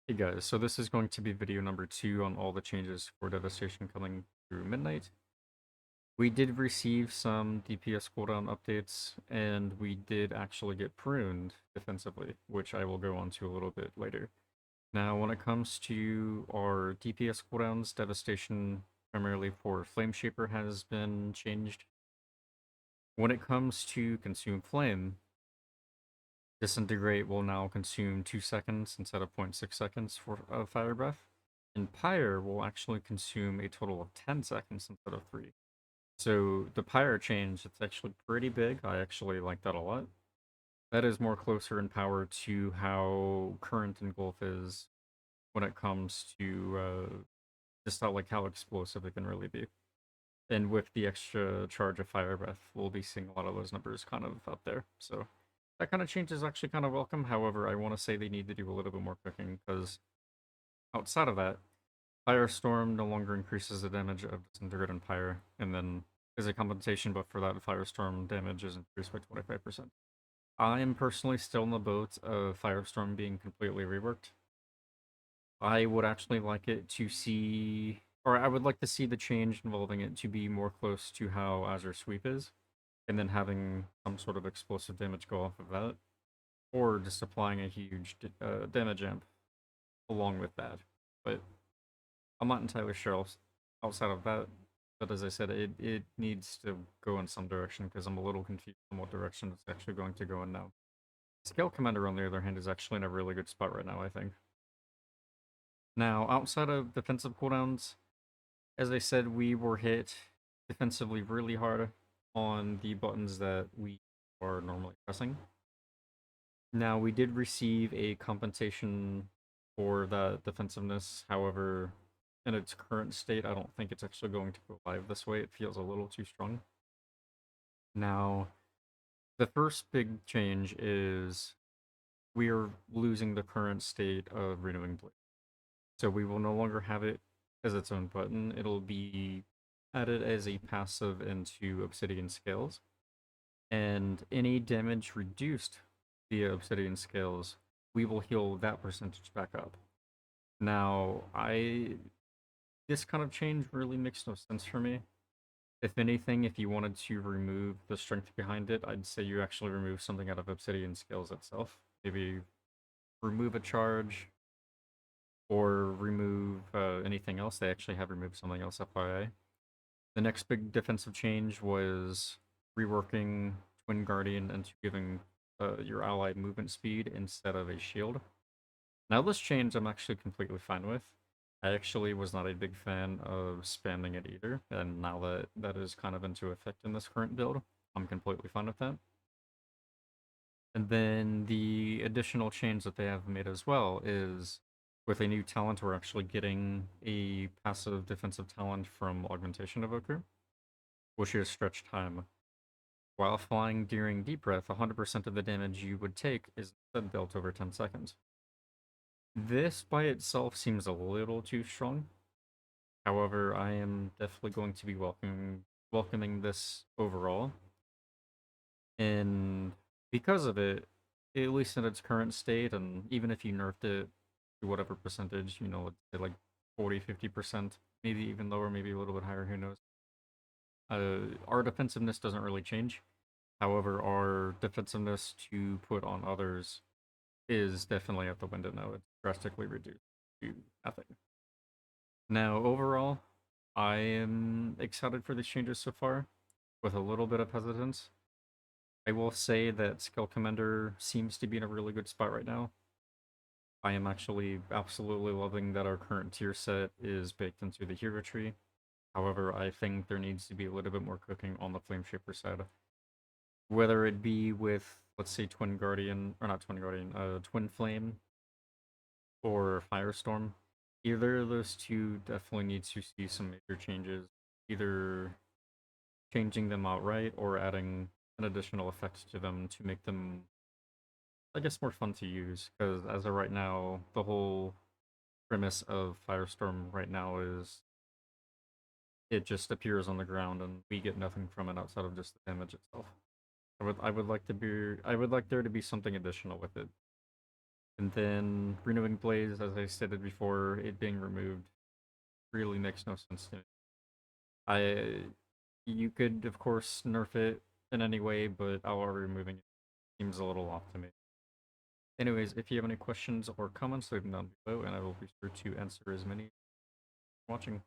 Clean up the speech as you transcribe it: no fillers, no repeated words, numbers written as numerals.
Hey guys, so this is going to be video number 2 on all the changes for Devastation coming through midnight. We did receive some DPS cooldown updates, and we did actually get pruned defensively, which I will go on to a little bit later. Now, when it comes to our DPS cooldowns, Devastation primarily for Flame Shaper has been changed. When it comes to Consume Flame, Disintegrate will now consume 2 seconds instead of 0.6 seconds for Fire Breath. And Pyre will actually consume a total of 10 seconds instead of 3. So the Pyre change, it's actually pretty big. I actually like that a lot. That is more closer in power to how current Engulf is when it comes to just how explosive it can really be. And with the extra charge of Fire Breath, we'll be seeing a lot of those numbers kind of up there. So that kind of change is actually kind of welcome. However, I want to say they need to do a little bit more cooking because outside of that, Firestorm no longer increases the damage of Disintegrate and Pyre, and then as a compensation buff for that, Firestorm damage is increased by 25%. I am personally still in the boat of Firestorm being completely reworked. I would actually like it to see, or I would like to see the change involving it to be more close to how Azure Sweep is, and then having some sort of explosive damage go off of that, or just applying a huge damage amp along with that. But I'm not entirely sure outside of that. But as I said, it needs to go in some direction because I'm a little confused on what direction it's actually going to go in now. Scale Commander, on the other hand, is actually in a really good spot right now, I think. Now, outside of defensive cooldowns, as I said, we were hit defensively really hard on the buttons that we are normally pressing. Now, we did receive a compensation for that defensiveness. However, in its current state, I don't think it's actually going to go live this way. It feels a little too strong. Now, the first big change is we are losing the current state of Renewing Blade. So we will no longer have it as its own button. It'll be added as a passive into Obsidian Scales. And any damage reduced via Obsidian Scales, we will heal that percentage back up. Now, this kind of change really makes no sense for me. If anything, if you wanted to remove the strength behind it, I'd say you actually remove something out of Obsidian Scales itself. Maybe remove a charge or remove anything else. They actually have removed something else, FYI. The next big defensive change was reworking Twin Guardian into giving your ally movement speed instead of a shield. Now this change I'm actually completely fine with. I actually was not a big fan of spamming it either, and now that that is kind of into effect in this current build, I'm completely fine with that. And then the additional change that they have made as well is with a new talent, we're actually getting a passive defensive talent from Augmentation Evoker, which is Stretch Time. While flying during Deep Breath, 100% of the damage you would take is instead built over 10 seconds. This by itself seems a little too strong. However, I am definitely going to be welcoming this overall. And because of it, at least in its current state, and even if you nerfed it to whatever percentage, let's say like 40, 50%, maybe even lower, maybe a little bit higher, who knows. Our defensiveness doesn't really change. However, our defensiveness to put on others is definitely out the window now. It's drastically reduced to nothing. Now, overall, I am excited for these changes so far, with a little bit of hesitance. I will say that Skill Commander seems to be in a really good spot right now. I am actually absolutely loving that our current tier set is baked into the hero tree. However, I think there needs to be a little bit more cooking on the Flame Shaper side. Whether it be with, let's say, Twin Guardian, or not Twin Guardian, Twin Flame, or Firestorm. Either of those two definitely needs to see some major changes, either changing them outright or adding an additional effect to them to make them, I guess, more fun to use. Because as of right now, the whole premise of Firestorm right now is it just appears on the ground and we get nothing from it outside of just the damage itself. I would like there to be something additional with it. And then Renewing Blaze, as I stated before, it being removed really makes no sense to me. You could of course nerf it in any way, but our removing it seems a little off to me. Anyways, if you have any questions or comments, leave them down below, and I will be sure to answer as many watching.